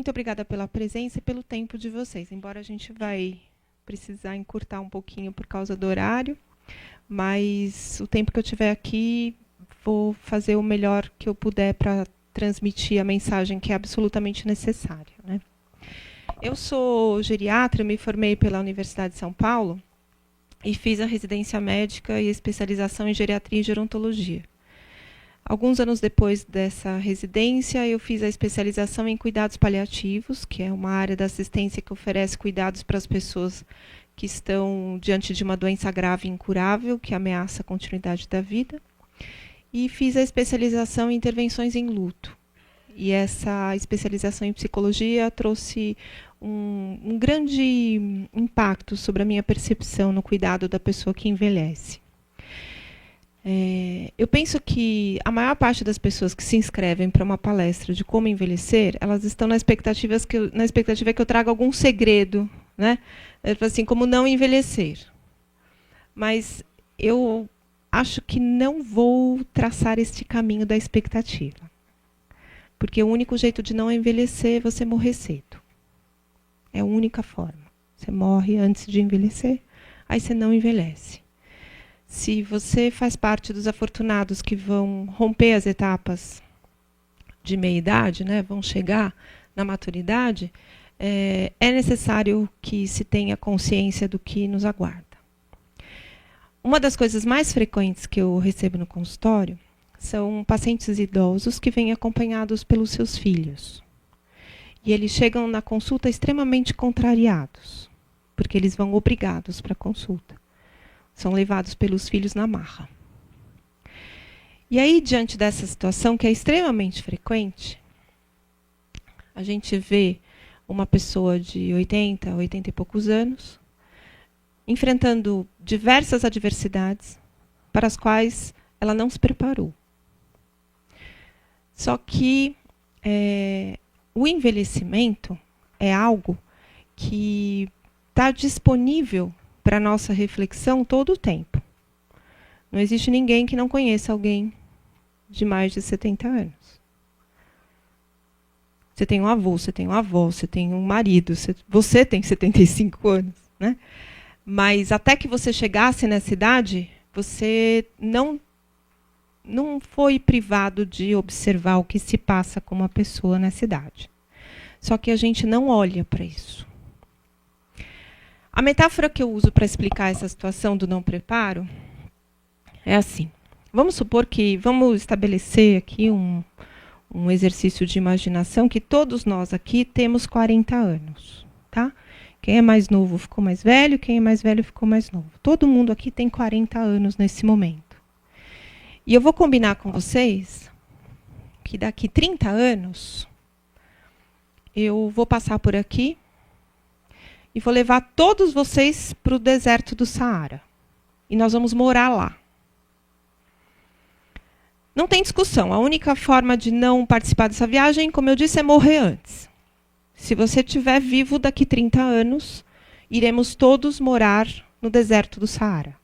muito obrigada pela presença e pelo tempo de vocês. Embora a gente vai precisar encurtar um pouquinho por causa do horário, mas o tempo que eu tiver aqui, vou fazer o melhor que eu puder para transmitir a mensagem que é absolutamente necessária, né? Eu sou geriatra, me formei pela Universidade de São Paulo e fiz a residência médica e especialização em geriatria e gerontologia. Alguns anos depois dessa residência, eu fiz a especialização em cuidados paliativos, que é uma área da assistência que oferece cuidados para as pessoas que estão diante de uma doença grave e incurável, que ameaça a continuidade da vida. E fiz a especialização em intervenções em luto. E essa especialização em psicologia trouxe um grande impacto sobre a minha percepção no cuidado da pessoa que envelhece. Eu penso que a maior parte das pessoas que se inscrevem para uma palestra de como envelhecer, elas estão na expectativa que eu traga algum segredo, né? Assim, como não envelhecer. Mas eu acho que não vou traçar este caminho da expectativa. Porque o único jeito de não envelhecer é você morrer cedo. É a única forma. Você morre antes de envelhecer, aí você não envelhece. Se você faz parte dos afortunados que vão romper as etapas de meia-idade, né, vão chegar na maturidade, é necessário que se tenha consciência do que nos aguarda. Uma das coisas mais frequentes que eu recebo no consultório são pacientes idosos que vêm acompanhados pelos seus filhos. E eles chegam na consulta extremamente contrariados, porque eles vão obrigados para a consulta. São levados pelos filhos na marra. E aí, diante dessa situação, que é extremamente frequente, a gente vê uma pessoa de 80 e poucos anos, enfrentando diversas adversidades para as quais ela não se preparou. Só que o envelhecimento é algo que está disponível para a nossa reflexão todo o tempo. Não existe ninguém que não conheça alguém de mais de 70 anos. Você tem um avô, você tem uma avó, você tem um marido, você tem 75 anos, né? Mas até que você chegasse nessa idade, você não foi privado de observar o que se passa com uma pessoa nessa idade. Só que a gente não olha para isso. A metáfora que eu uso para explicar essa situação do não preparo é assim. Vamos supor que vamos estabelecer aqui um exercício de imaginação que todos nós aqui temos 40 anos, tá? Quem é mais novo ficou mais velho, quem é mais velho ficou mais novo. Todo mundo aqui tem 40 anos nesse momento. E eu vou combinar com vocês que daqui 30 anos eu vou passar por aqui e vou levar todos vocês para o deserto do Saara. E nós vamos morar lá. Não tem discussão. A única forma de não participar dessa viagem, como eu disse, é morrer antes. Se você estiver vivo daqui 30 anos, iremos todos morar no deserto do Saara.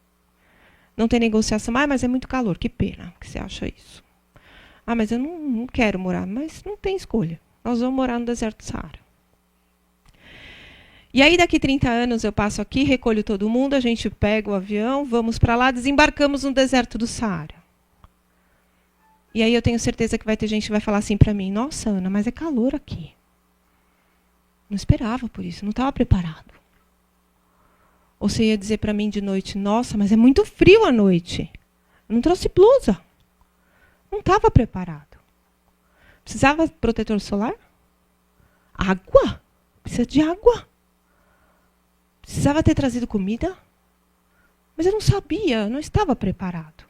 Não tem negociação. Ah, mas é muito calor. Que pena que você acha isso. Ah, mas eu não quero morar. Mas não tem escolha. Nós vamos morar no deserto do Saara. E aí, daqui 30 anos, eu passo aqui, recolho todo mundo, a gente pega o avião, vamos para lá, desembarcamos no deserto do Saara. E aí eu tenho certeza que vai ter gente que vai falar assim para mim, nossa, Ana, mas é calor aqui. Não esperava por isso, não estava preparado. Ou você ia dizer para mim de noite, nossa, mas é muito frio à noite. Eu não trouxe blusa. Não estava preparado. Precisava de protetor solar? Água? Precisa de água. Precisava ter trazido comida, mas eu não sabia, não estava preparado.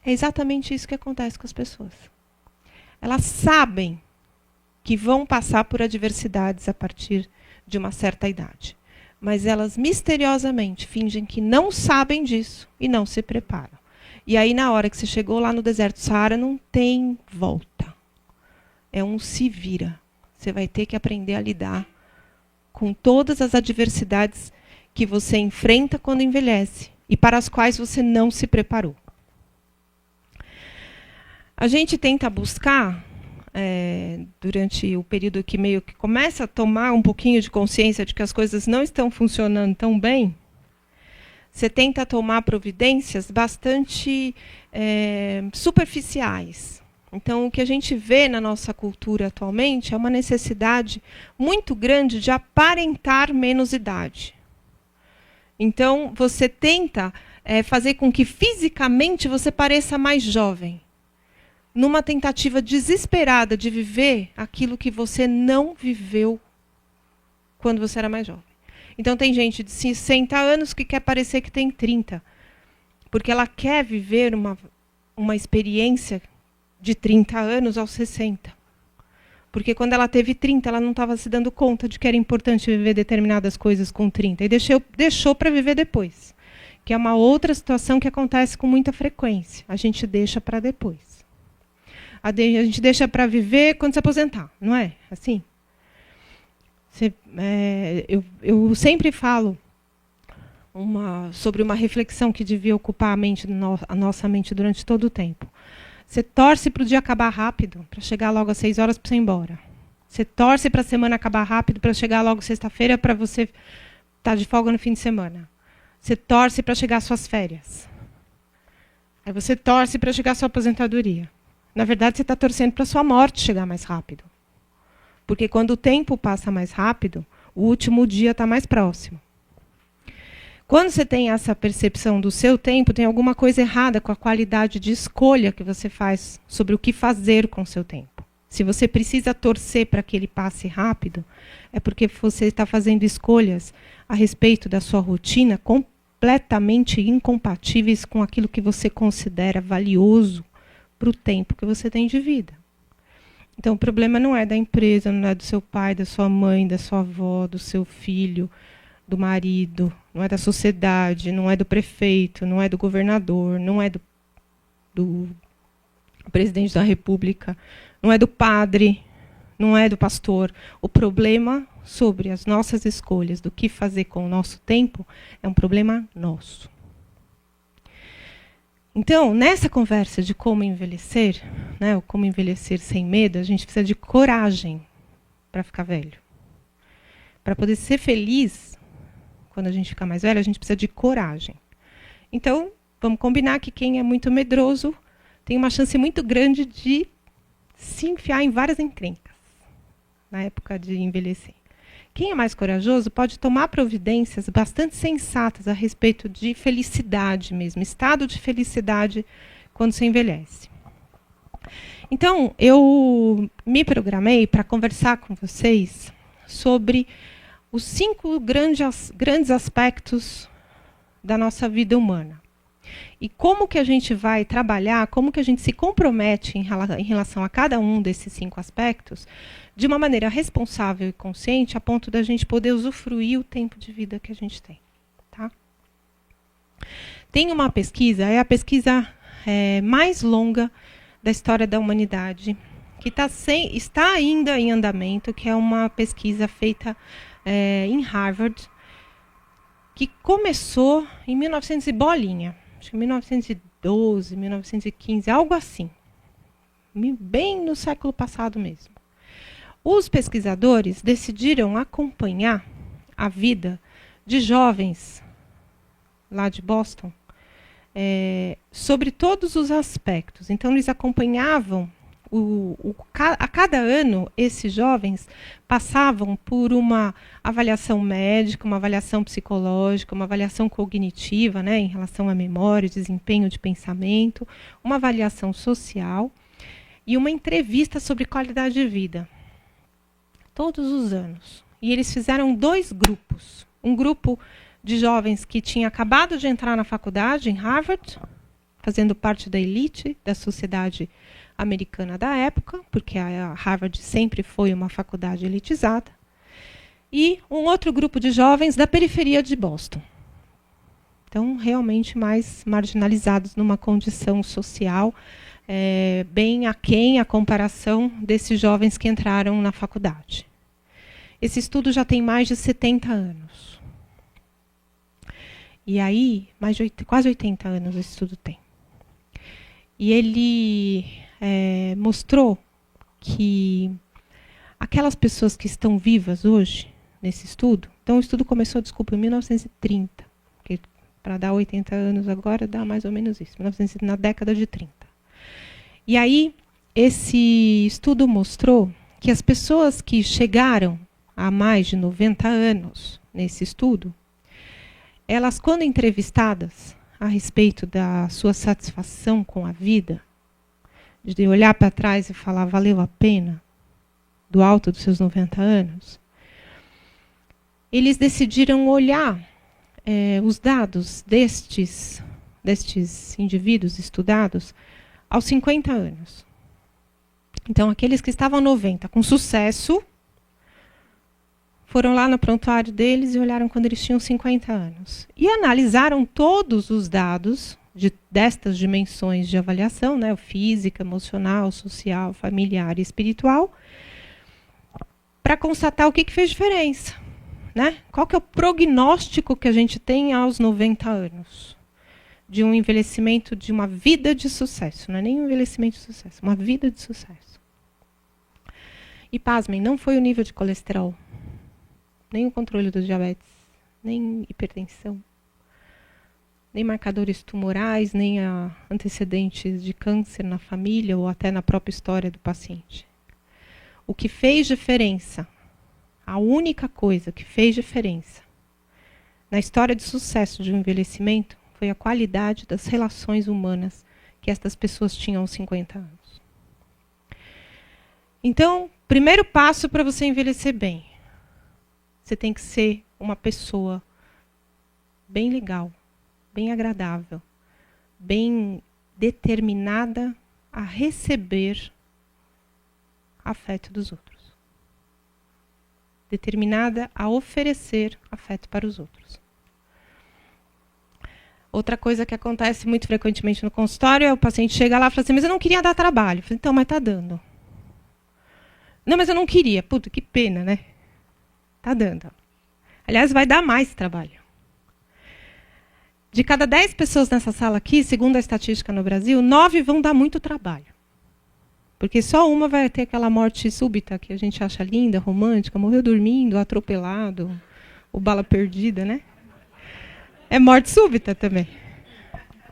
É exatamente isso que acontece com as pessoas. Elas sabem que vão passar por adversidades a partir de uma certa idade, mas elas misteriosamente fingem que não sabem disso e não se preparam. E aí, na hora que você chegou lá no deserto do Saara, não tem volta. É um se vira. Você vai ter que aprender a lidar com todas as adversidades que você enfrenta quando envelhece e para as quais você não se preparou. A gente tenta buscar durante o período que meio que começa a tomar um pouquinho de consciência de que as coisas não estão funcionando tão bem, você tenta tomar providências bastante superficiais. Então, o que a gente vê na nossa cultura atualmente é uma necessidade muito grande de aparentar menos idade. Então, você tenta fazer com que fisicamente você pareça mais jovem, numa tentativa desesperada de viver aquilo que você não viveu quando você era mais jovem. Então, tem gente de 60 anos que quer parecer que tem 30, porque ela quer viver uma experiência de 30 anos aos 60. Porque quando ela teve 30, ela não estava se dando conta de que era importante viver determinadas coisas com 30. E deixou para viver depois. Que é uma outra situação que acontece com muita frequência. A gente deixa para depois. A gente deixa para viver quando se aposentar, não é? Assim? Eu sempre falo sobre uma reflexão que devia ocupar a nossa mente durante todo o tempo. Você torce para o dia acabar rápido, para chegar logo às 6 horas para você ir embora. Você torce para a semana acabar rápido, para chegar logo sexta-feira, para você estar de folga no fim de semana. Você torce para chegar às suas férias. Aí você torce para chegar à sua aposentadoria. Na verdade, você está torcendo para a sua morte chegar mais rápido. Porque quando o tempo passa mais rápido, o último dia está mais próximo. Quando você tem essa percepção do seu tempo, tem alguma coisa errada com a qualidade de escolha que você faz sobre o que fazer com o seu tempo. Se você precisa torcer para que ele passe rápido, é porque você está fazendo escolhas a respeito da sua rotina completamente incompatíveis com aquilo que você considera valioso para o tempo que você tem de vida. Então, o problema não é da empresa, não é do seu pai, da sua mãe, da sua avó, do seu filho, do marido, não é da sociedade, não é do prefeito, não é do governador, não é do presidente da República, não é do padre, não é do pastor. O problema sobre as nossas escolhas, do que fazer com o nosso tempo, é um problema nosso. Então, nessa conversa de como envelhecer, né, ou como envelhecer sem medo, a gente precisa de coragem para ficar velho. Para poder ser feliz, quando a gente ficar mais velho, a gente precisa de coragem. Então, vamos combinar que quem é muito medroso tem uma chance muito grande de se enfiar em várias encrencas na época de envelhecer. Quem é mais corajoso pode tomar providências bastante sensatas a respeito de felicidade mesmo, estado de felicidade quando se envelhece. Então, eu me programei para conversar com vocês sobre os 5 grandes aspectos da nossa vida humana. E como que a gente vai trabalhar, como que a gente se compromete em relação a cada um desses 5 aspectos, de uma maneira responsável e consciente, a ponto da gente poder usufruir o tempo de vida que a gente tem. Tá? Tem uma pesquisa, é a pesquisa mais longa da história da humanidade, que está ainda em andamento, que é uma pesquisa feita em Harvard, que começou em 1900 e bolinha, acho que 1912, 1915, algo assim, bem no século passado mesmo. Os pesquisadores decidiram acompanhar a vida de jovens lá de Boston sobre todos os aspectos. Então, eles acompanhavam a cada ano, esses jovens passavam por uma avaliação médica, uma avaliação psicológica, uma avaliação cognitiva, né, em relação à memória, desempenho de pensamento, uma avaliação social e uma entrevista sobre qualidade de vida. Todos os anos. E eles fizeram 2 grupos. Um grupo de jovens que tinha acabado de entrar na faculdade, em Harvard, fazendo parte da elite da sociedade americana da época, porque a Harvard sempre foi uma faculdade elitizada, e um outro grupo de jovens da periferia de Boston. Então, realmente mais marginalizados numa condição social bem aquém a comparação desses jovens que entraram na faculdade. Esse estudo já tem mais de 70 anos. E aí, quase 80 anos esse estudo tem. E ele mostrou que aquelas pessoas que estão vivas hoje, nesse estudo, então o estudo começou, desculpa, em 1930, porque para dar 80 anos agora dá mais ou menos isso, 1930, na década de 30. E aí, esse estudo mostrou que as pessoas que chegaram a mais de 90 anos nesse estudo, elas, quando entrevistadas a respeito da sua satisfação com a vida, de olhar para trás e falar, valeu a pena, do alto dos seus 90 anos, eles decidiram olhar os dados destes indivíduos estudados aos 50 anos. Então, aqueles que estavam 90 com sucesso, foram lá no prontuário deles e olharam quando eles tinham 50 anos. E analisaram todos os dados destas dimensões de avaliação, né, física, emocional, social, familiar e espiritual, para constatar o que fez diferença. Né? Qual que é o prognóstico que a gente tem aos 90 anos? De um envelhecimento, de uma vida de sucesso. Não é nem um envelhecimento de sucesso, uma vida de sucesso. E pasmem, não foi o nível de colesterol, nem o controle do diabetes, nem hipertensão, nem marcadores tumorais, nem antecedentes de câncer na família ou até na própria história do paciente. O que fez diferença, a única coisa que fez diferença na história de sucesso de um envelhecimento foi a qualidade das relações humanas que estas pessoas tinham aos 50 anos. Então, primeiro passo para você envelhecer bem. Você tem que ser uma pessoa bem legal, bem agradável, bem determinada a receber afeto dos outros. Determinada a oferecer afeto para os outros. Outra coisa que acontece muito frequentemente no consultório é o paciente chega lá e fala assim, mas eu não queria dar trabalho. Eu falo, então, mas está dando. Não, mas eu não queria. Puta, que pena, né? Está dando. Aliás, vai dar mais trabalho. De cada 10 pessoas nessa sala aqui, segundo a estatística no Brasil, 9 vão dar muito trabalho. Porque só uma vai ter aquela morte súbita que a gente acha linda, romântica, morreu dormindo, atropelado, ou bala perdida, né? É morte súbita também.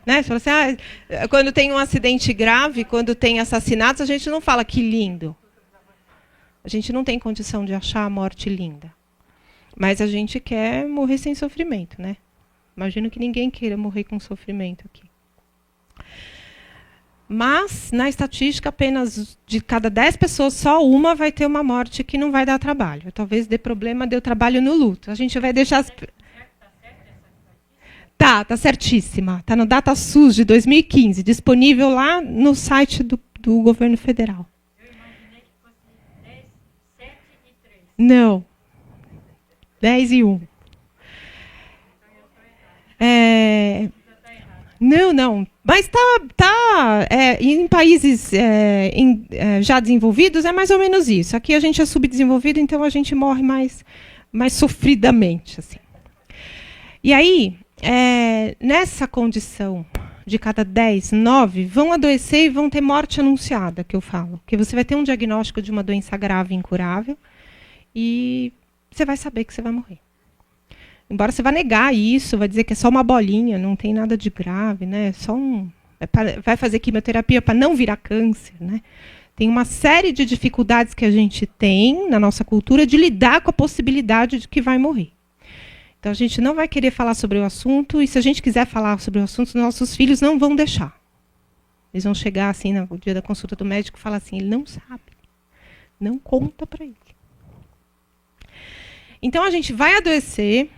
Né? Você fala assim, quando tem um acidente grave, quando tem assassinatos, a gente não fala que lindo. A gente não tem condição de achar a morte linda. Mas a gente quer morrer sem sofrimento, né? Imagino que ninguém queira morrer com sofrimento aqui. Mas, na estatística, apenas de cada 10 pessoas, só uma vai ter uma morte que não vai dar trabalho. Talvez dê problema, dê trabalho no luto. A gente vai deixar... Tá certíssima. Está no DataSUS de 2015, disponível lá no site do governo federal. Eu imaginei que fosse 10, 7 e 3. Não. 10 e 1. Não. Mas em países já desenvolvidos é mais ou menos isso. Aqui a gente é subdesenvolvido, então a gente morre mais sofridamente. Assim. E aí, nessa condição de cada 10, 9 vão adoecer e vão ter morte anunciada, que eu falo. Que você vai ter um diagnóstico de uma doença grave e incurável e você vai saber que você vai morrer. Embora você vá negar isso, vai dizer que é só uma bolinha, não tem nada de grave, né? Vai fazer quimioterapia para não virar câncer, né? Tem uma série de dificuldades que a gente tem na nossa cultura de lidar com a possibilidade de que vai morrer. Então a gente não vai querer falar sobre o assunto, e se a gente quiser falar sobre o assunto, nossos filhos não vão deixar. Eles vão chegar assim no dia da consulta do médico e falar assim, ele não sabe. Não conta para ele. Então a gente vai adoecer.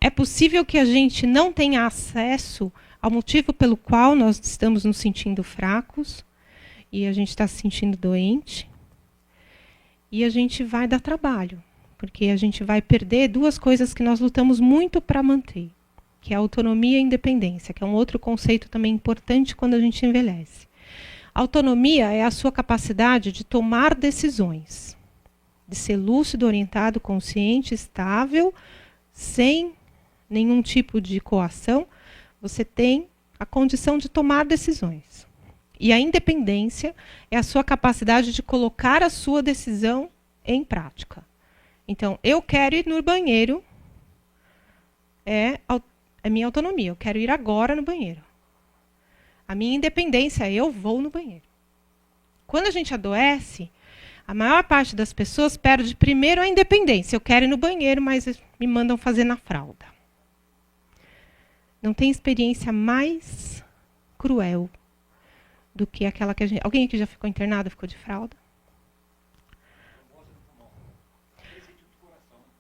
É possível que a gente não tenha acesso ao motivo pelo qual nós estamos nos sentindo fracos e a gente está se sentindo doente. E a gente vai dar trabalho, porque a gente vai perder duas coisas que nós lutamos muito para manter, que é a autonomia e a independência, que é um outro conceito também importante quando a gente envelhece. A autonomia é a sua capacidade de tomar decisões, de ser lúcido, orientado, consciente, estável, sem nenhum tipo de coação, você tem a condição de tomar decisões. E a independência é a sua capacidade de colocar a sua decisão em prática. Então, eu quero ir no banheiro, é minha autonomia. Eu quero ir agora no banheiro. A minha independência é eu vou no banheiro. Quando a gente adoece, a maior parte das pessoas perde primeiro a independência. Eu quero ir no banheiro, mas me mandam fazer na fralda. Não tem experiência mais cruel do que aquela que a gente... Alguém aqui já ficou internado, ficou de fralda?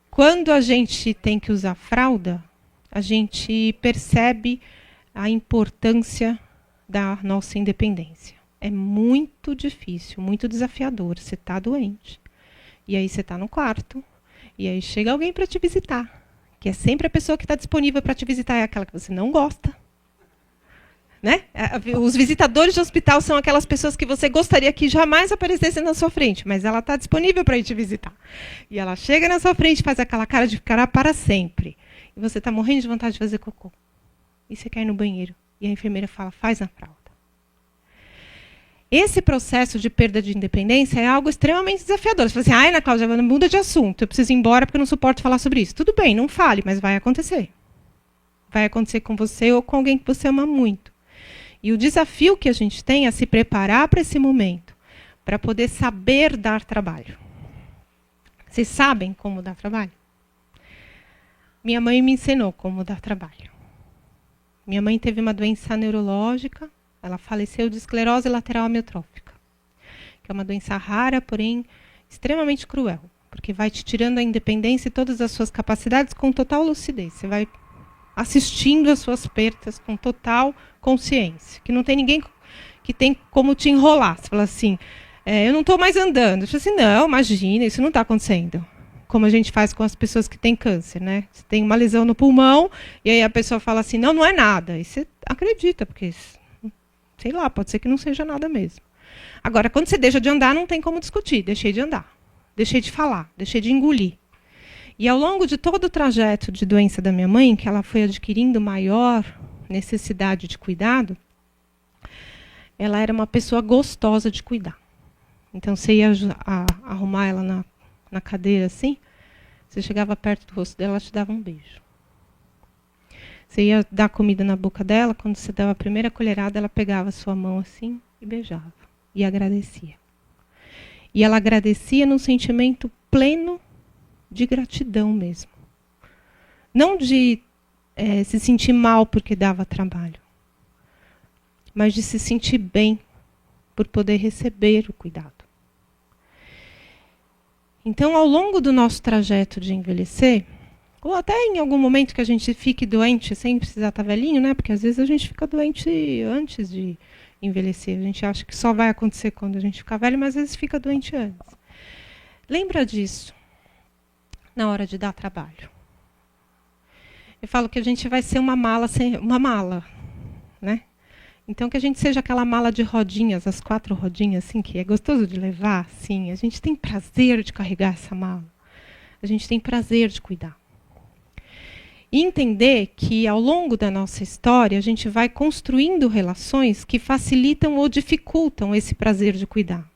Quando a gente tem que usar fralda, a gente percebe a importância da nossa independência. É muito difícil, muito desafiador. Você está doente. E aí você está no quarto. E aí chega alguém para te visitar. Que é sempre a pessoa que está disponível para te visitar. É aquela que você não gosta. Né? Os visitadores de hospital são aquelas pessoas que você gostaria que jamais aparecessem na sua frente. Mas ela está disponível para ir te visitar. E ela chega na sua frente e faz aquela cara de ficar para sempre. E você está morrendo de vontade de fazer cocô. E você quer ir no banheiro. E a enfermeira fala, faz na fralda. Esse processo de perda de independência é algo extremamente desafiador. Você fala assim, Ana Cláudia, muda de assunto. Eu preciso ir embora porque eu não suporto falar sobre isso. Tudo bem, não fale, mas vai acontecer. Vai acontecer com você ou com alguém que você ama muito. E o desafio que a gente tem é se preparar para esse momento, para poder saber dar trabalho. Vocês sabem como dar trabalho? Minha mãe me ensinou como dar trabalho. Minha mãe teve uma doença neurológica, ela faleceu de esclerose lateral amiotrófica, que é uma doença rara, porém extremamente cruel, porque vai te tirando a independência e todas as suas capacidades com total lucidez. Você vai assistindo as suas perdas com total consciência, que não tem ninguém que tem como te enrolar. Você fala assim, eu não estou mais andando. Eu falo assim, não, imagina, isso não está acontecendo. Como a gente faz com as pessoas que têm câncer, né? Você tem uma lesão no pulmão, e aí a pessoa fala assim, não, não é nada. E você acredita, porque, sei lá, pode ser que não seja nada mesmo. Agora, quando você deixa de andar, não tem como discutir. Deixei de andar, deixei de falar, deixei de engolir. E ao longo de todo o trajeto de doença da minha mãe, que ela foi adquirindo maior necessidade de cuidado, ela era uma pessoa gostosa de cuidar. Então, você ia arrumar ela na cadeira assim, você chegava perto do rosto dela, ela te dava um beijo. Você ia dar comida na boca dela, quando você dava a primeira colherada, ela pegava a sua mão assim e beijava. E agradecia. E ela agradecia num sentimento pleno de gratidão mesmo. Não de se sentir mal porque dava trabalho, mas de se sentir bem por poder receber o cuidado. Então, ao longo do nosso trajeto de envelhecer, ou até em algum momento que a gente fique doente sem precisar estar velhinho, né? Porque às vezes a gente fica doente antes de envelhecer. A gente acha que só vai acontecer quando a gente ficar velho, mas às vezes fica doente antes. Lembra disso na hora de dar trabalho. Eu falo que a gente vai ser uma mala, né? Então, que a gente seja aquela mala de rodinhas, as 4 rodinhas, assim, que é gostoso de levar, assim. A gente tem prazer de carregar essa mala. A gente tem prazer de cuidar. E entender que, ao longo da nossa história, a gente vai construindo relações que facilitam ou dificultam esse prazer de cuidar.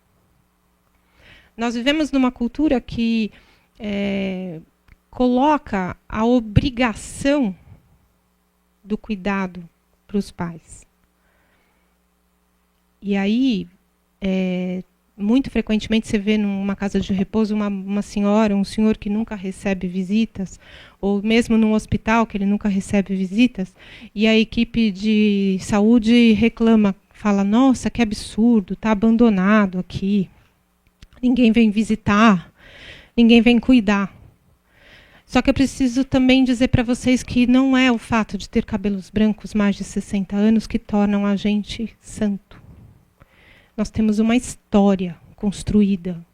Nós vivemos numa cultura que coloca a obrigação do cuidado para os pais. E aí, muito frequentemente você vê numa casa de repouso uma senhora, um senhor que nunca recebe visitas, ou mesmo num hospital que ele nunca recebe visitas, e a equipe de saúde reclama, fala, nossa, que absurdo, está abandonado aqui, ninguém vem visitar, ninguém vem cuidar. Só que eu preciso também dizer para vocês que não é o fato de ter cabelos brancos mais de 60 anos que tornam a gente santo. Nós temos uma história construída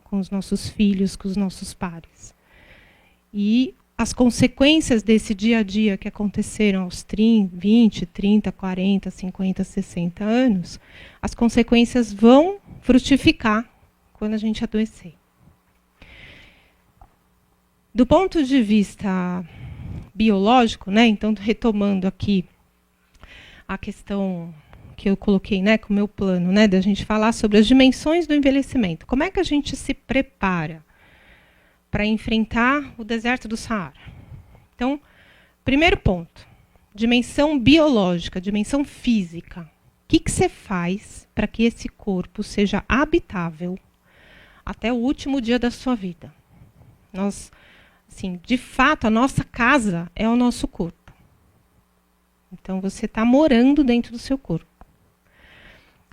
com os nossos filhos, com os nossos pares. E as consequências desse dia a dia que aconteceram aos 20, 30, 40, 50, 60 anos, as consequências vão frutificar quando a gente adoecer. Do ponto de vista biológico, né, então retomando aqui a questão que eu coloquei, né, com o meu plano, né, da gente falar sobre as dimensões do envelhecimento. Como é que a gente se prepara para enfrentar o deserto do Saara? Então, primeiro ponto, dimensão biológica, dimensão física. O que você faz para que esse corpo seja habitável até o último dia da sua vida? Nós, assim, de fato, a nossa casa é o nosso corpo. Então, você está morando dentro do seu corpo.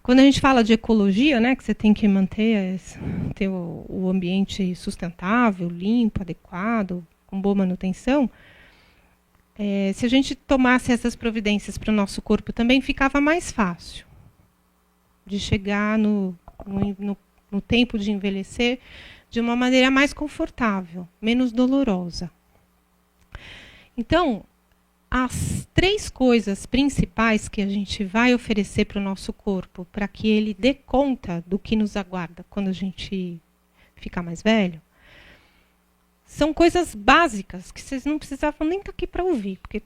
Quando a gente fala de ecologia, né, que você tem que ter o ambiente sustentável, limpo, adequado, com boa manutenção, se a gente tomasse essas providências para o nosso corpo também, ficava mais fácil de chegar no tempo de envelhecer de uma maneira mais confortável, menos dolorosa. Então, as 3 coisas principais que a gente vai oferecer para o nosso corpo para que ele dê conta do que nos aguarda quando a gente ficar mais velho, são coisas básicas que vocês não precisavam nem estar aqui para ouvir, porque,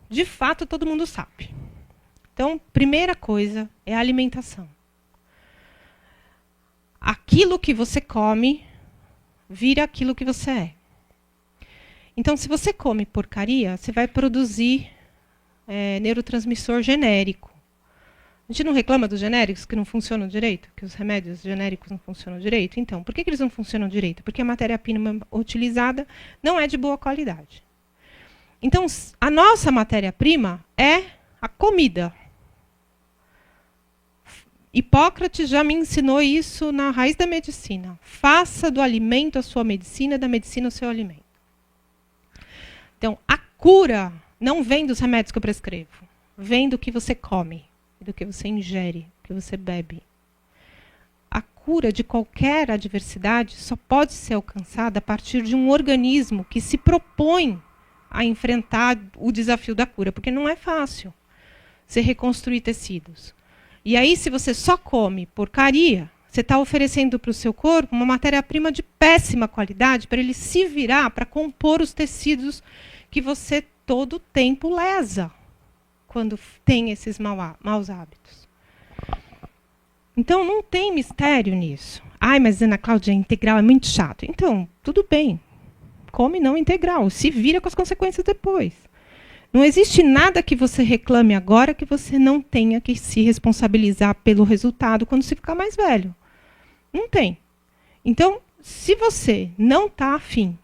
de fato, todo mundo sabe. Então, primeira coisa é a alimentação. Aquilo que você come vira aquilo que você é. Então, se você come porcaria, você vai produzir neurotransmissor genérico. A gente não reclama dos genéricos que não funcionam direito? Que os remédios genéricos não funcionam direito? Então, por que eles não funcionam direito? Porque a matéria-prima utilizada não é de boa qualidade. Então, a nossa matéria-prima é a comida. Hipócrates já me ensinou isso na raiz da medicina. Faça do alimento a sua medicina, da medicina o seu alimento. Então, a cura não vem dos remédios que eu prescrevo. Vem do que você come, do que você ingere, do que você bebe. A cura de qualquer adversidade só pode ser alcançada a partir de um organismo que se propõe a enfrentar o desafio da cura, porque não é fácil você reconstruir tecidos. E aí, se você só come porcaria, você está oferecendo para o seu corpo uma matéria-prima de péssima qualidade para ele se virar para compor os tecidos que você todo o tempo lesa quando tem esses maus hábitos. Então, não tem mistério nisso. Ai, mas Ana Cláudia, integral é muito chato. Então, tudo bem. Come não integral. Se vira com as consequências depois. Não existe nada que você reclame agora que você não tenha que se responsabilizar pelo resultado quando se ficar mais velho. Não tem. Então, se você não está afim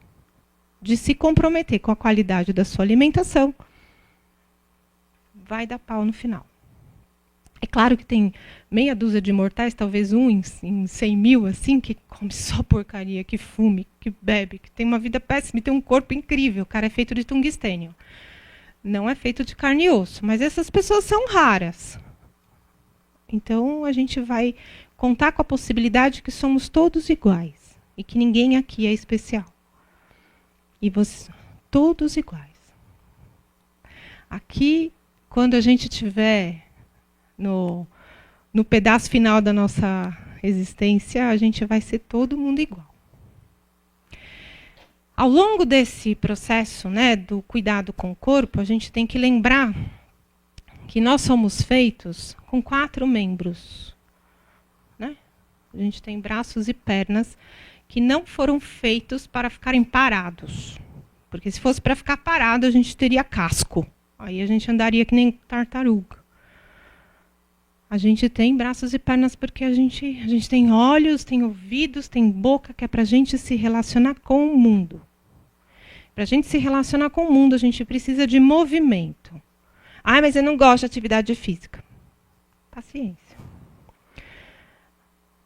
de se comprometer com a qualidade da sua alimentação, vai dar pau no final. É claro que tem meia dúzia de mortais, talvez um em 100 mil, assim, que come só porcaria, que fume, que bebe, que tem uma vida péssima e tem um corpo incrível. O cara é feito de tungstênio. Não é feito de carne e osso, mas essas pessoas são raras. Então, a gente vai contar com a possibilidade que somos todos iguais e que ninguém aqui é especial. E vocês, todos iguais. Aqui, quando a gente estiver no pedaço final da nossa existência, a gente vai ser todo mundo igual. Ao longo desse processo, né, do cuidado com o corpo, a gente tem que lembrar que nós somos feitos com 4 membros. Né? A gente tem braços e pernas que não foram feitos para ficarem parados. Porque se fosse para ficar parado, a gente teria casco. Aí a gente andaria que nem tartaruga. A gente tem braços e pernas porque a gente tem olhos, tem ouvidos, tem boca, que é para a gente se relacionar com o mundo. Para a gente se relacionar com o mundo, a gente precisa de movimento. Ah, mas eu não gosto de atividade física. Paciência.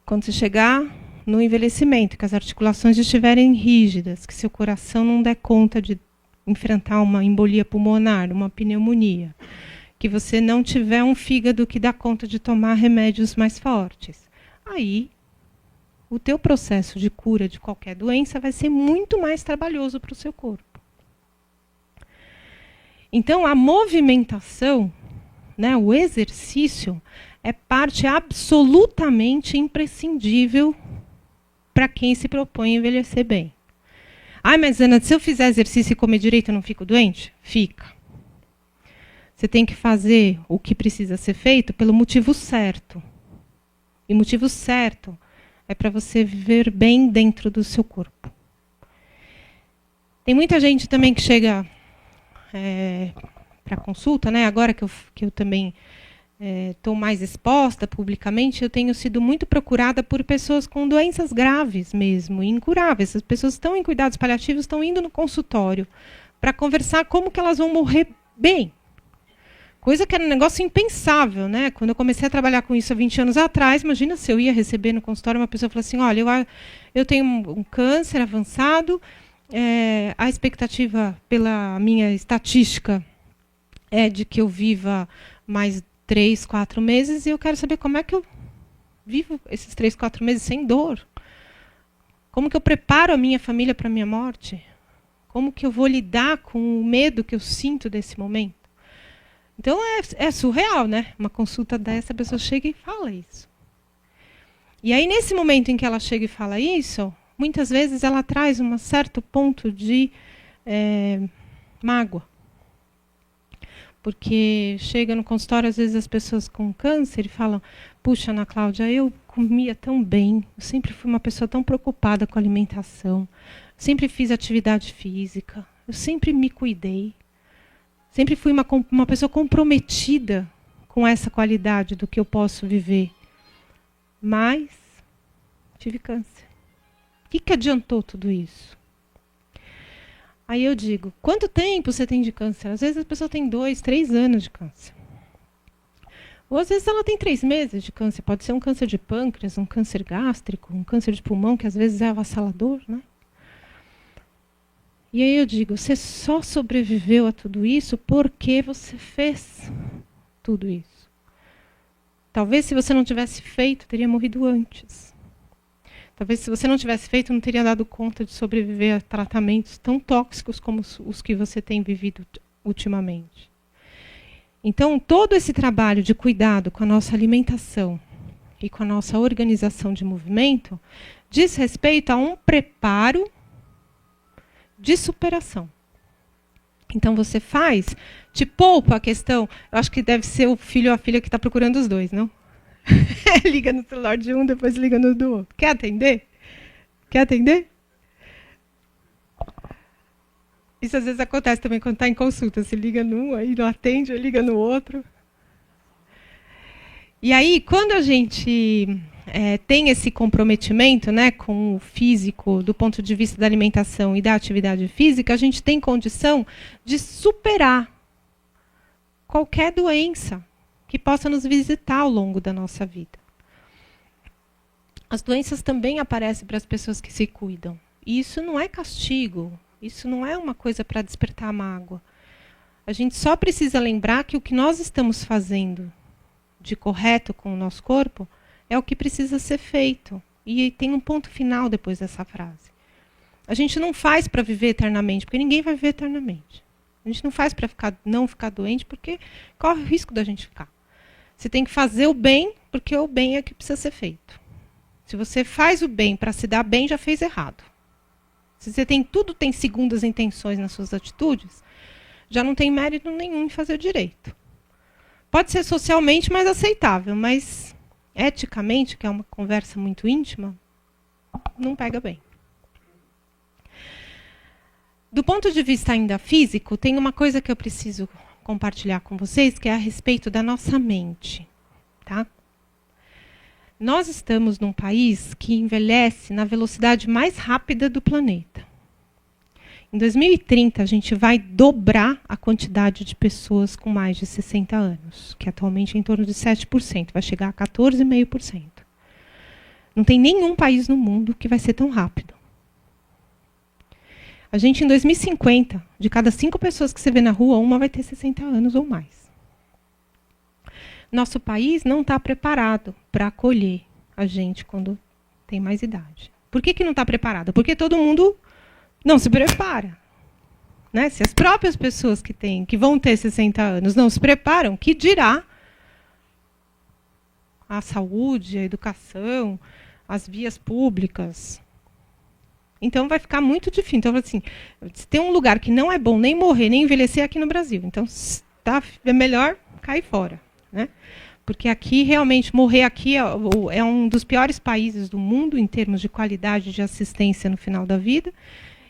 Quando você chegar no envelhecimento, que as articulações estiverem rígidas, que seu coração não der conta de enfrentar uma embolia pulmonar, uma pneumonia, que você não tiver um fígado que dá conta de tomar remédios mais fortes, aí o teu processo de cura de qualquer doença vai ser muito mais trabalhoso para o seu corpo. Então, a movimentação, né, o exercício, é parte absolutamente imprescindível para quem se propõe a envelhecer bem. Ah, mas Ana, se eu fizer exercício e comer direito, eu não fico doente? Fica. Você tem que fazer o que precisa ser feito pelo motivo certo. E o motivo certo é para você viver bem dentro do seu corpo. Tem muita gente também que chega para consulta, né? Agora que eu também estou mais exposta publicamente, eu tenho sido muito procurada por pessoas com doenças graves mesmo, incuráveis. As pessoas estão em cuidados paliativos, estão indo no consultório para conversar como que elas vão morrer bem. Coisa que era um negócio impensável, né? Quando eu comecei a trabalhar com isso há 20 anos atrás, imagina se eu ia receber no consultório uma pessoa que falou assim, olha, eu tenho um câncer avançado, a expectativa pela minha estatística é de que eu viva mais 3, 4 meses e eu quero saber como é que eu vivo esses 3, 4 meses sem dor. Como que eu preparo a minha família para a minha morte? Como que eu vou lidar com o medo que eu sinto desse momento? Então, é surreal, né? Uma consulta dessa, a pessoa chega e fala isso. E aí, nesse momento em que ela chega e fala isso, muitas vezes ela traz um certo ponto de mágoa. Porque chega no consultório, às vezes, as pessoas com câncer e falam, puxa, Ana Cláudia, eu comia tão bem, eu sempre fui uma pessoa tão preocupada com a alimentação, sempre fiz atividade física, eu sempre me cuidei. Sempre fui uma pessoa comprometida com essa qualidade do que eu posso viver. Mas tive câncer. O que adiantou tudo isso? Aí eu digo, quanto tempo você tem de câncer? Às vezes a pessoa tem 2, 3 anos de câncer. Ou às vezes ela tem 3 meses de câncer. Pode ser um câncer de pâncreas, um câncer gástrico, um câncer de pulmão, que às vezes é avassalador, né? E aí eu digo, você só sobreviveu a tudo isso porque você fez tudo isso. Talvez se você não tivesse feito, teria morrido antes. Talvez se você não tivesse feito, não teria dado conta de sobreviver a tratamentos tão tóxicos como os que você tem vivido ultimamente. Então, todo esse trabalho de cuidado com a nossa alimentação e com a nossa organização de movimento diz respeito a um preparo de superação. Então você faz, te poupa a questão, eu acho que deve ser o filho ou a filha que está procurando os dois, não? Liga no celular de um, depois liga no do outro. Quer atender? Quer atender? Isso às vezes acontece também quando está em consulta. Você liga num, aí não atende, aí liga no outro. E aí, quando a gente tem esse comprometimento, né, com o físico, do ponto de vista da alimentação e da atividade física, a gente tem condição de superar qualquer doença que possa nos visitar ao longo da nossa vida. As doenças também aparecem para as pessoas que se cuidam. E isso não é castigo, isso não é uma coisa para despertar mágoa. A gente só precisa lembrar que o que nós estamos fazendo de correto com o nosso corpo é o que precisa ser feito. E tem um ponto final depois dessa frase. A gente não faz para viver eternamente, porque ninguém vai viver eternamente. A gente não faz para não ficar doente, porque corre o risco da gente ficar. Você tem que fazer o bem, porque o bem é o que precisa ser feito. Se você faz o bem para se dar bem, já fez errado. Se você tem segundas intenções nas suas atitudes, já não tem mérito nenhum em fazer direito. Pode ser socialmente mais aceitável, mas eticamente, que é uma conversa muito íntima, não pega bem. Do ponto de vista ainda físico, tem uma coisa que eu preciso compartilhar com vocês, que é a respeito da nossa mente. Tá? Nós estamos num país que envelhece na velocidade mais rápida do planeta. Em 2030, a gente vai dobrar a quantidade de pessoas com mais de 60 anos, que atualmente é em torno de 7%, vai chegar a 14,5%. Não tem nenhum país no mundo que vai ser tão rápido. A gente, em 2050, de cada 5 pessoas que você vê na rua, uma vai ter 60 anos ou mais. Nosso país não está preparado para acolher a gente quando tem mais idade. Por que não está preparado? Porque todo mundo não se prepara. Né? Se as próprias pessoas que vão ter 60 anos não se preparam, que dirá a saúde, a educação, as vias públicas. Então vai ficar muito difícil. Então, assim, se tem um lugar que não é bom nem morrer, nem envelhecer, é aqui no Brasil. Então, tá, é melhor cair fora, né? Porque aqui, realmente, morrer aqui é um dos piores países do mundo em termos de qualidade de assistência no final da vida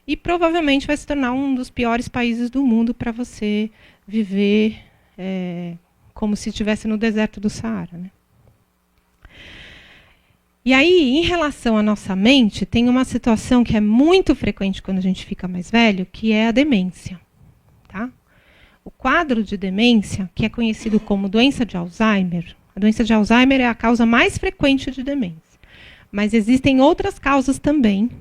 e provavelmente vai se tornar um dos piores países do mundo para você viver como se estivesse no deserto do Saara, né? E aí, em relação à nossa mente, tem uma situação que é muito frequente quando a gente fica mais velho, que é a demência. Tá? O quadro de demência, que é conhecido como doença de Alzheimer, a doença de Alzheimer é a causa mais frequente de demência. Mas existem outras causas também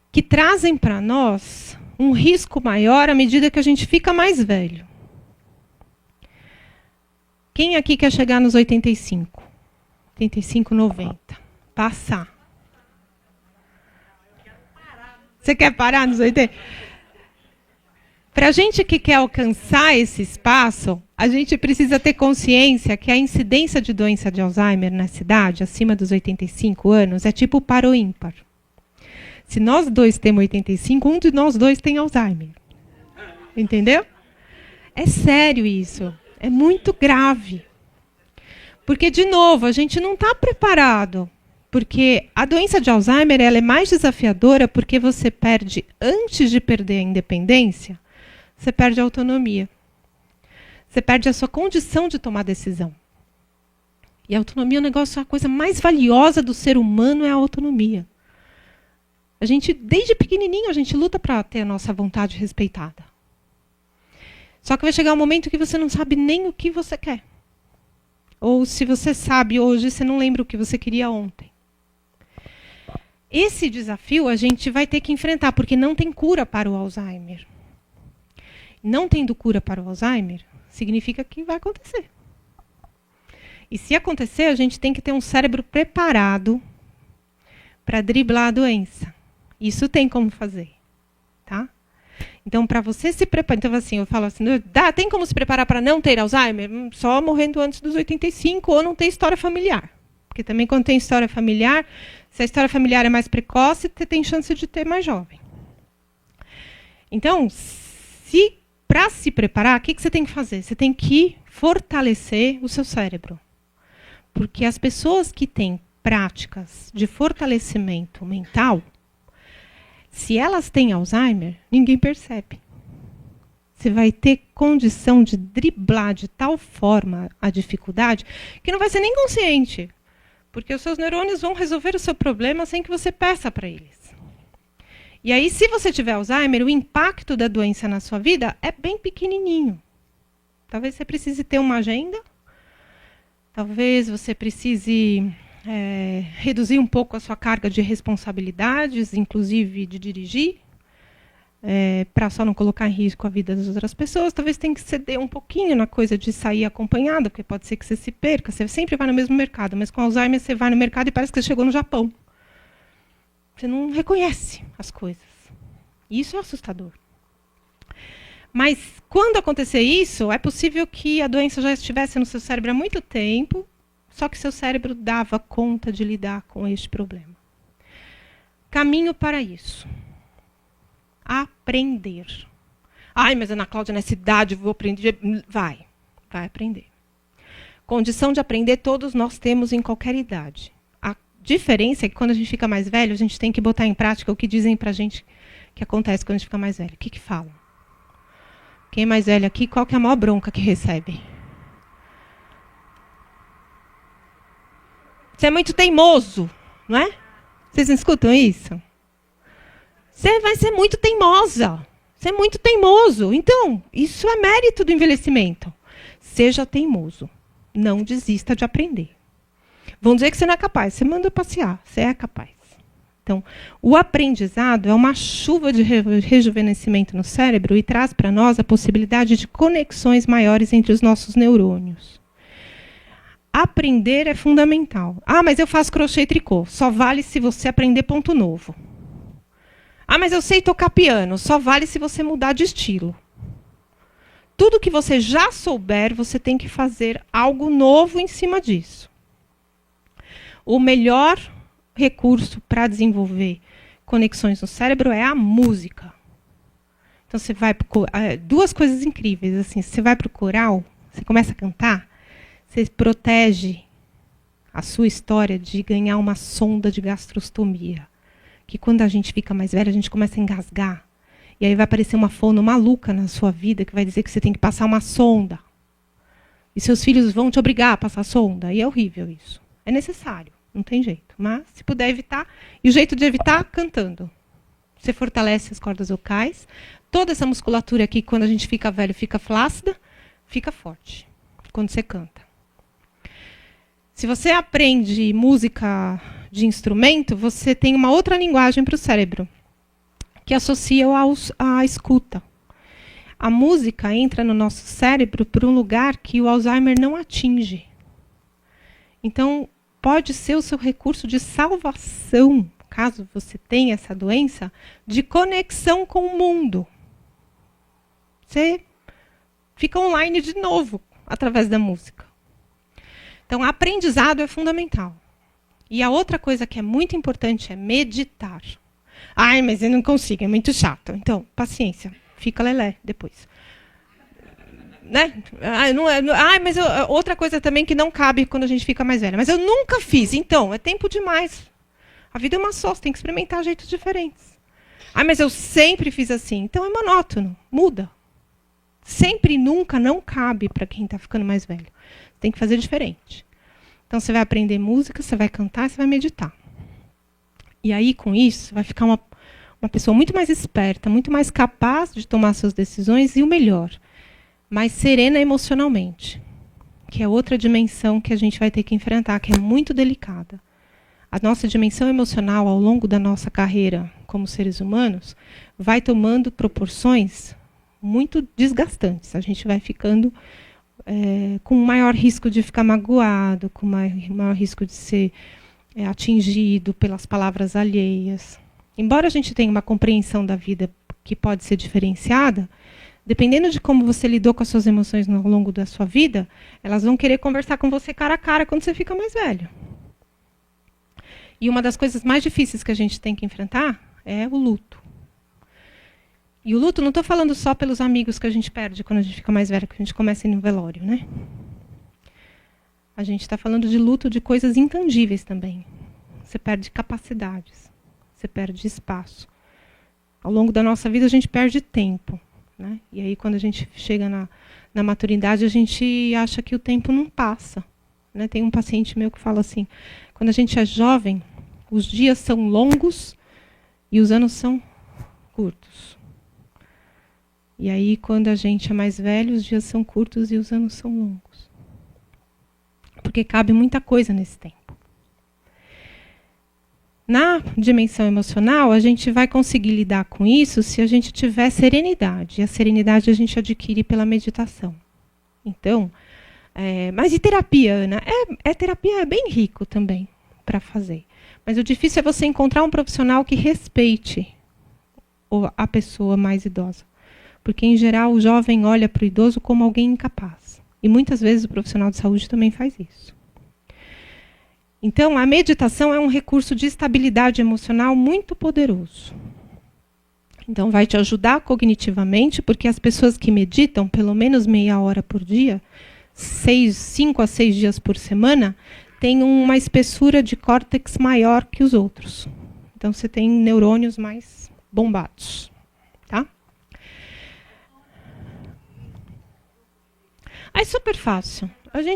que trazem para nós um risco maior à medida que a gente fica mais velho. Quem aqui quer chegar nos 85? 85, 90. Passar. Você quer parar nos 80? Para a gente que quer alcançar esse espaço, a gente precisa ter consciência que a incidência de doença de Alzheimer na cidade, acima dos 85 anos, é tipo par ou ímpar. Se nós dois temos 85, um de nós dois tem Alzheimer. Entendeu? É sério isso. É muito grave. Porque, de novo, a gente não está preparado. Porque a doença de Alzheimer ela é mais desafiadora porque você perde, antes de perder a independência, você perde a autonomia. Você perde a sua condição de tomar decisão. E a autonomia é um negócio, a coisa mais valiosa do ser humano é a autonomia. A gente, desde pequenininho, a gente luta para ter a nossa vontade respeitada. Só que vai chegar um momento que você não sabe nem o que você quer. Ou se você sabe hoje, você não lembra o que você queria ontem. Esse desafio a gente vai ter que enfrentar, porque não tem cura para o Alzheimer. Não tendo cura para o Alzheimer, significa que vai acontecer. E se acontecer, a gente tem que ter um cérebro preparado para driblar a doença. Isso tem como fazer. Tá? Então, para você se preparar... Então, assim, eu falo assim, tem como se preparar para não ter Alzheimer? Só morrendo antes dos 85 ou não ter história familiar. Porque também quando tem história familiar, se a história familiar é mais precoce, você tem chance de ter mais jovem. Então, para se preparar, o que você tem que fazer? Você tem que fortalecer o seu cérebro. Porque as pessoas que têm práticas de fortalecimento mental, se elas têm Alzheimer, ninguém percebe. Você vai ter condição de driblar de tal forma a dificuldade que não vai ser nem consciente. Porque os seus neurônios vão resolver o seu problema sem que você peça para eles. E aí, se você tiver Alzheimer, o impacto da doença na sua vida é bem pequenininho. Talvez você precise ter uma agenda. Talvez você precise... reduzir um pouco a sua carga de responsabilidades, inclusive de dirigir, para só não colocar em risco a vida das outras pessoas. Talvez tenha que ceder um pouquinho na coisa de sair acompanhada, porque pode ser que você se perca. Você sempre vai no mesmo mercado, mas com Alzheimer você vai no mercado e parece que você chegou no Japão. Você não reconhece as coisas. E isso é assustador. Mas quando acontecer isso, é possível que a doença já estivesse no seu cérebro há muito tempo, só que seu cérebro dava conta de lidar com este problema. Caminho para isso. Aprender. Ai, mas Ana Cláudia, nessa idade, vou aprender. Vai aprender. Condição de aprender todos nós temos em qualquer idade. A diferença é que quando a gente fica mais velho, a gente tem que botar em prática o que dizem para a gente que acontece quando a gente fica mais velho. O que falam? Quem é mais velho aqui, qual que é a maior bronca que recebe? Você é muito teimoso, não é? Vocês não escutam isso? Você vai ser muito teimosa. Você é muito teimoso. Então, isso é mérito do envelhecimento. Seja teimoso. Não desista de aprender. Vão dizer que você não é capaz. Você manda passear. Você é capaz. Então, o aprendizado é uma chuva de rejuvenescimento no cérebro e traz para nós a possibilidade de conexões maiores entre os nossos neurônios. Aprender é fundamental. Ah, mas eu faço crochê e tricô. Só vale se você aprender ponto novo. Ah, mas eu sei tocar piano. Só vale se você mudar de estilo. Tudo que você já souber, você tem que fazer algo novo em cima disso. O melhor recurso para desenvolver conexões no cérebro é a música. Então, você vai duas coisas incríveis. Assim, você vai para o coral, você começa a cantar, você protege a sua história de ganhar uma sonda de gastrostomia. Que quando a gente fica mais velha, a gente começa a engasgar. E aí vai aparecer uma fono maluca na sua vida que vai dizer que você tem que passar uma sonda. E seus filhos vão te obrigar a passar sonda. E é horrível isso. É necessário, não tem jeito. Mas, se puder evitar, e o jeito de evitar, cantando. Você fortalece as cordas vocais. Toda essa musculatura aqui, quando a gente fica velho, fica flácida, fica forte quando você canta. Se você aprende música de instrumento, você tem uma outra linguagem para o cérebro, que associa à escuta. A música entra no nosso cérebro por um lugar que o Alzheimer não atinge. Então, pode ser o seu recurso de salvação, caso você tenha essa doença, de conexão com o mundo. Você fica online de novo, através da música. Então, aprendizado é fundamental. E a outra coisa que é muito importante é meditar. Ai, mas eu não consigo, é muito chato. Então, paciência, fica lelé depois. Né? Mas outra coisa também que não cabe quando a gente fica mais velha. Mas eu nunca fiz, então, é tempo demais. A vida é uma só, você tem que experimentar jeitos diferentes. Mas eu sempre fiz assim. Então é monótono, muda. Sempre e nunca não cabe para quem está ficando mais velho. Tem que fazer diferente. Então você vai aprender música, você vai cantar, você vai meditar. E aí, com isso, vai ficar uma pessoa muito mais esperta, muito mais capaz de tomar suas decisões e o melhor, mais serena emocionalmente, que é outra dimensão que a gente vai ter que enfrentar, que é muito delicada. A nossa dimensão emocional, ao longo da nossa carreira como seres humanos, vai tomando proporções muito desgastantes. A gente vai ficando com maior risco de ficar magoado, com maior risco de ser atingido pelas palavras alheias. Embora a gente tenha uma compreensão da vida que pode ser diferenciada, dependendo de como você lidou com as suas emoções ao longo da sua vida, elas vão querer conversar com você cara a cara quando você fica mais velho. E uma das coisas mais difíceis que a gente tem que enfrentar é o luto. E o luto, não estou falando só pelos amigos que a gente perde quando a gente fica mais velho, que a gente começa a ir no velório, né? A gente está falando de luto de coisas intangíveis também. Você perde capacidades, você perde espaço. Ao longo da nossa vida, a gente perde tempo. Né? E aí, quando a gente chega na maturidade, a gente acha que o tempo não passa. Né? Tem um paciente meu que fala assim, quando a gente é jovem, os dias são longos e os anos são curtos. E aí, quando a gente é mais velho, os dias são curtos e os anos são longos. Porque cabe muita coisa nesse tempo. Na dimensão emocional, a gente vai conseguir lidar com isso se a gente tiver serenidade. E a serenidade a gente adquire pela meditação. Então, mas e terapia, Ana? Terapia é bem rico também para fazer. Mas o difícil é você encontrar um profissional que respeite a pessoa mais idosa. Porque, em geral, o jovem olha para o idoso como alguém incapaz. E muitas vezes o profissional de saúde também faz isso. Então, a meditação é um recurso de estabilidade emocional muito poderoso. Então, vai te ajudar cognitivamente, porque as pessoas que meditam pelo menos meia hora por dia, 5 a 6 dias por semana, têm uma espessura de córtex maior que os outros. Então, você tem neurônios mais bombados. Tá? É super fácil. Depois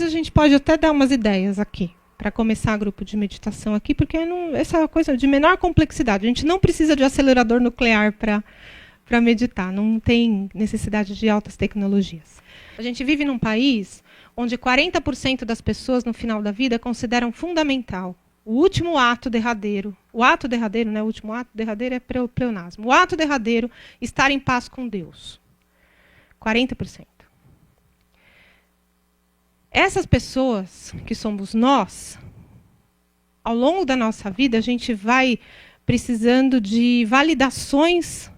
a gente pode até dar umas ideias aqui, para começar grupo de meditação aqui, porque essa é uma coisa de menor complexidade. A gente não precisa de acelerador nuclear para meditar, não tem necessidade de altas tecnologias. A gente vive num país onde 40% das pessoas, no final da vida, consideram fundamental o último ato derradeiro. O ato derradeiro, né? O último ato derradeiro é pleonasmo. O ato derradeiro, estar em paz com Deus. 40%. Essas pessoas, que somos nós, ao longo da nossa vida, a gente vai precisando de validações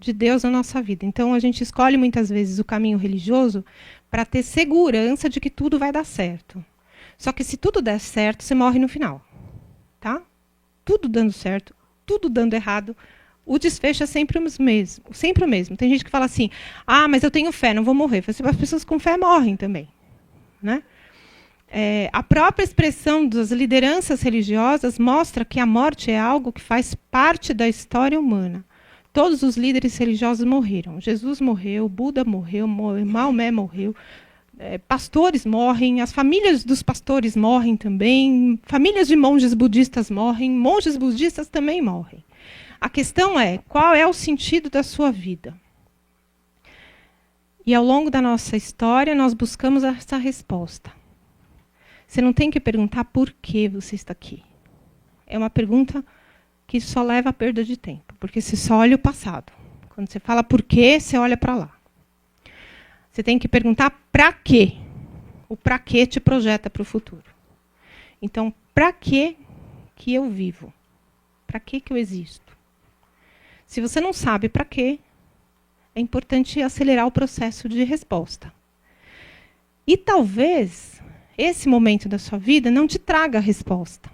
de Deus na nossa vida. Então, a gente escolhe muitas vezes o caminho religioso para ter segurança de que tudo vai dar certo. Só que se tudo der certo, você morre no final. Tá? Tudo dando certo, tudo dando errado, o desfecho é sempre o mesmo. Sempre o mesmo. Tem gente que fala assim, ah, mas eu tenho fé, não vou morrer. As pessoas com fé morrem também. Né? A própria expressão das lideranças religiosas mostra que a morte é algo que faz parte da história humana. Todos os líderes religiosos morreram. Jesus morreu, Buda morreu, Maomé morreu, pastores morrem, as famílias dos pastores morrem também, famílias de monges budistas morrem, monges budistas também morrem. A questão é, qual é o sentido da sua vida? E ao longo da nossa história, nós buscamos essa resposta. Você não tem que perguntar por que você está aqui. É uma pergunta que só leva à perda de tempo, porque você só olha o passado. Quando você fala por quê, você olha para lá. Você tem que perguntar para quê. O para quê te projeta para o futuro. Então, para que eu vivo? Para que eu existo? Se você não sabe para quê, é importante acelerar o processo de resposta. E talvez esse momento da sua vida não te traga a resposta.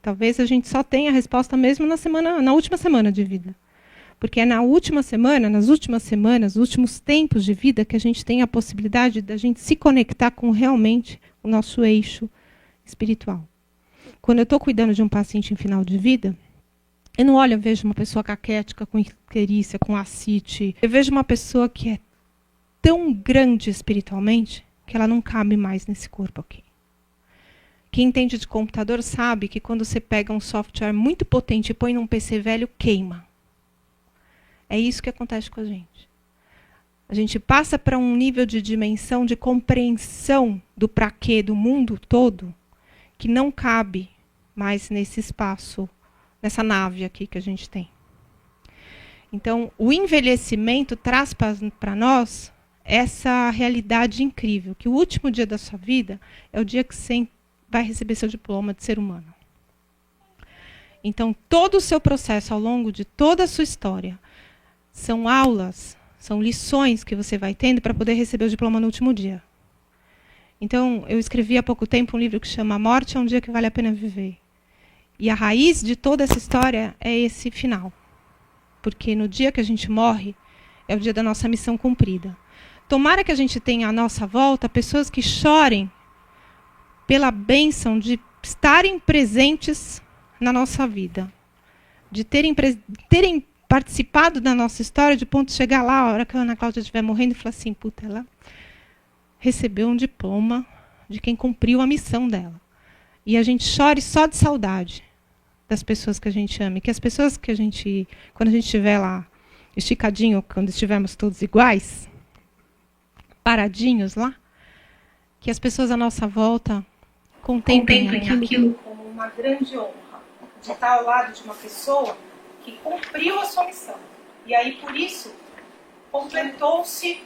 Talvez a gente só tenha a resposta mesmo na última semana de vida. Porque é nas últimas semanas, nos últimos tempos de vida, que a gente tem a possibilidade de a gente se conectar com realmente o nosso eixo espiritual. Quando eu estou cuidando de um paciente em final de vida, eu não olho, eu vejo uma pessoa caquética, com icterícia, com ascite. Eu vejo uma pessoa que é tão grande espiritualmente que ela não cabe mais nesse corpo aqui. Quem entende de computador sabe que quando você pega um software muito potente e põe num PC velho, queima. É isso que acontece com a gente. A gente passa para um nível de dimensão, de compreensão do para quê do mundo todo, que não cabe mais nesse espaço, nessa nave aqui que a gente tem. Então, o envelhecimento traz para nós essa realidade incrível, que o último dia da sua vida é o dia que você vai receber seu diploma de ser humano. Então, todo o seu processo ao longo de toda a sua história são aulas, são lições que você vai tendo para poder receber o diploma no último dia. Então, eu escrevi há pouco tempo um livro que chama A Morte é um Dia que Vale a Pena Viver. E a raiz de toda essa história é esse final. Porque no dia que a gente morre, é o dia da nossa missão cumprida. Tomara que a gente tenha à nossa volta pessoas que chorem pela bênção de estarem presentes na nossa vida. De terem participado da nossa história, de ponto de chegar lá, a hora que a Ana Cláudia estiver morrendo, e falar assim, puta, ela recebeu um diploma de quem cumpriu a missão dela. E a gente chore só de saudade das pessoas que a gente ama. E que as pessoas que a gente, quando a gente estiver lá, esticadinho, quando estivermos todos iguais, paradinhos lá, que as pessoas à nossa volta contemplem aquilo como uma grande honra, de estar ao lado de uma pessoa que cumpriu a sua missão. E aí, por isso, completou-se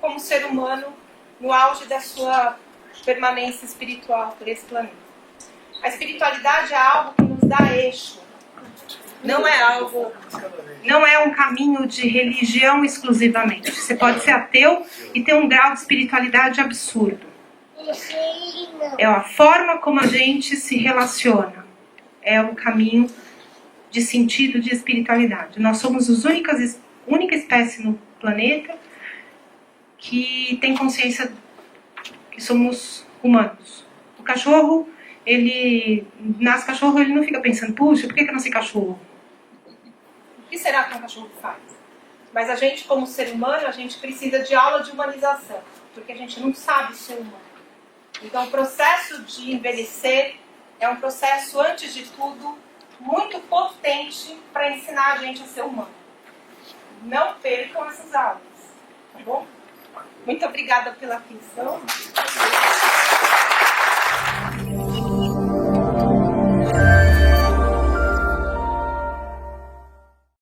como ser humano no auge da sua permanência espiritual por esse planeta. A espiritualidade é algo que nos dá eixo. Não é um caminho de religião exclusivamente. Você pode ser ateu e ter um grau de espiritualidade absurdo. É a forma como a gente se relaciona. É o caminho de sentido de espiritualidade. Nós somos a única espécie no planeta que tem consciência que somos humanos. O cachorro, ele nasce cachorro, ele não fica pensando, puxa, por que eu nasci cachorro? O que será que um cachorro faz? Mas a gente, como ser humano, a gente precisa de aula de humanização, porque a gente não sabe ser humano. Então, o processo de envelhecer é um processo, antes de tudo, muito potente para ensinar a gente a ser humano. Não percam essas aulas, tá bom? Muito obrigada pela atenção.